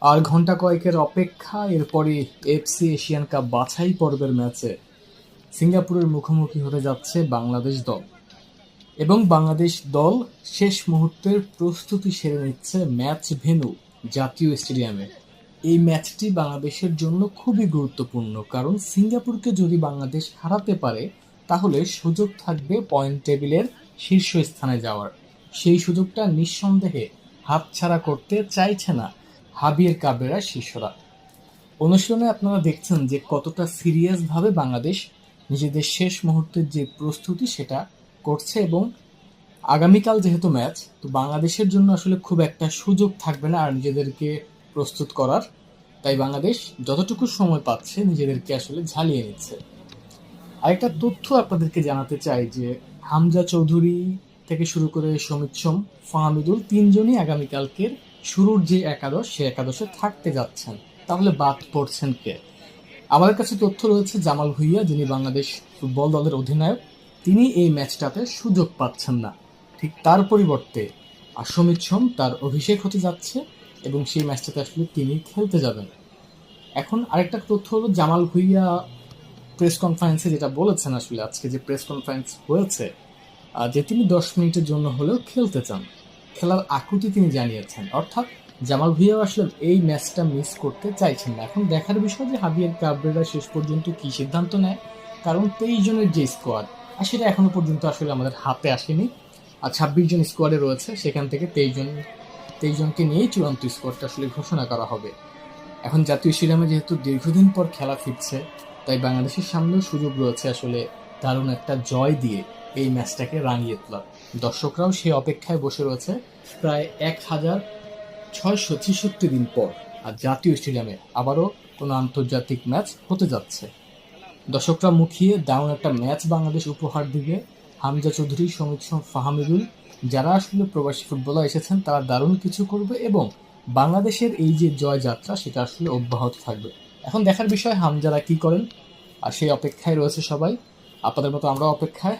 আর ঘন্টা কয়েকের অপেক্ষা, এরপরে এফসি এশিয়ান কাপ বাছাই পর্বের ম্যাচে সিঙ্গাপুরের মুখোমুখি হতে যাচ্ছে বাংলাদেশ দল। এবং বাংলাদেশ দল শেষ মুহূর্তের প্রস্তুতি সেরে নিচ্ছে ম্যাচ ভেন্যু জাতীয় স্টেডিয়ামে। এই ম্যাচটি বাংলাদেশের জন্য খুবই গুরুত্বপূর্ণ, কারণ সিঙ্গাপুরকে যদি বাংলাদেশ হারাতে পারে তাহলে সুযোগ থাকবে পয়েন্ট টেবিলের শীর্ষস্থানে যাওয়ার। সেই সুযোগটা নিঃসন্দেহে হাতছাড়া করতে চাইছে না হাবিয়ের কাবেরা শিষ্যরা। অনুশীলনে আপনারা দেখছেন যে কতটা সিরিয়াসভাবে বাংলাদেশ নিজেদের শেষ মুহূর্তের যে প্রস্তুতি সেটা করছে। এবং আগামীকাল যেহেতু ম্যাচ, তো বাংলাদেশের জন্য আসলে খুব একটা সুযোগ থাকবে না আর নিজেদেরকে প্রস্তুত করার। তাই বাংলাদেশ যতটুকু সময় পাচ্ছে নিজেদেরকে আসলে ঝালিয়ে নিচ্ছে। আরেকটা তথ্য আপনাদেরকে জানাতে চাই যে হামজা চৌধুরী থেকে শুরু করে সমিত সোম, ফাহমিদুল তিনজনই আগামীকালকের শুরুর যে একাদশ সে একাদশে থাকতে যাচ্ছেন। তাহলে বাদ পড়ছেন কে? আমাদের কাছে তথ্য রয়েছে জামাল ভুঁইয়া, যিনি বাংলাদেশ ফুটবল দলের অধিনায়ক, তিনি এই ম্যাচটাতে সুযোগ পাচ্ছেন না। ঠিক তার পরিবর্তে সমিত সোম, তার অভিষেক হতে যাচ্ছে এবং সেই ম্যাচটাতে আসলে তিনি খেলতে যাবেন। এখন আরেকটা তথ্য হলো জামাল ভুঁইয়া প্রেস কনফারেন্সে যেটা বলেছেন, আসলে আজকে যে প্রেস কনফারেন্স হয়েছে, যে তিনি 10 মিনিটের জন্য হলেও খেলতে চান, খেলার আকুতি তিনি জানিয়েছেন। অর্থাৎ জামাল ভুঁইয়া আসলে এই ম্যাচটা মিস করতে চাইছেন না। এখন দেখার বিষয় যে হাবিয়ার কাবরেরা শেষ পর্যন্ত কি সিদ্ধান্ত নেয়, কারণ 23 জনের যে স্কোয়াড আর সেটা এখনো পর্যন্ত আসলে আমাদের হাতে আসেনি। আর 26 জন স্কোয়াডে রয়েছে, সেখান থেকে 23 জনকে নিয়েই চূড়ান্ত স্কোয়াডটা আসলে ঘোষণা করা হবে। এখন জাতীয় স্টেডিয়ামে যেহেতু দীর্ঘদিন পর খেলা ফিরছে, তাই বাংলাদেশের সামনেও সুযোগ রয়েছে আসলে দারুণ একটা জয় দিয়ে এই ম্যাচটাকে রাঙিয়ে তোলার। দর্শকরাও সেই অপেক্ষায় বসে রয়েছে প্রায় 1663 দিন পর। আর জাতীয় স্টেডিয়ামে আবারও কোনো আন্তর্জাতিক ম্যাচ হতে যাচ্ছে। দর্শকরা মুখিয়ে দারুণ একটা ম্যাচ বাংলাদেশ উপহার দিবে। হামজা চৌধুরী, সমিত সোম, ফাহমিদুল, যারা আসলে প্রবাসী ফুটবলার এসেছেন, তারা দারুণ কিছু করবে এবং বাংলাদেশের এই যে জয়যাত্রা সেটা আসলে অব্যাহত থাকবে। এখন দেখার বিষয় হামজারা কি করেন, আর সেই অপেক্ষায় রয়েছে সবাই। আপনাদের মতো আমরা অপেক্ষায়।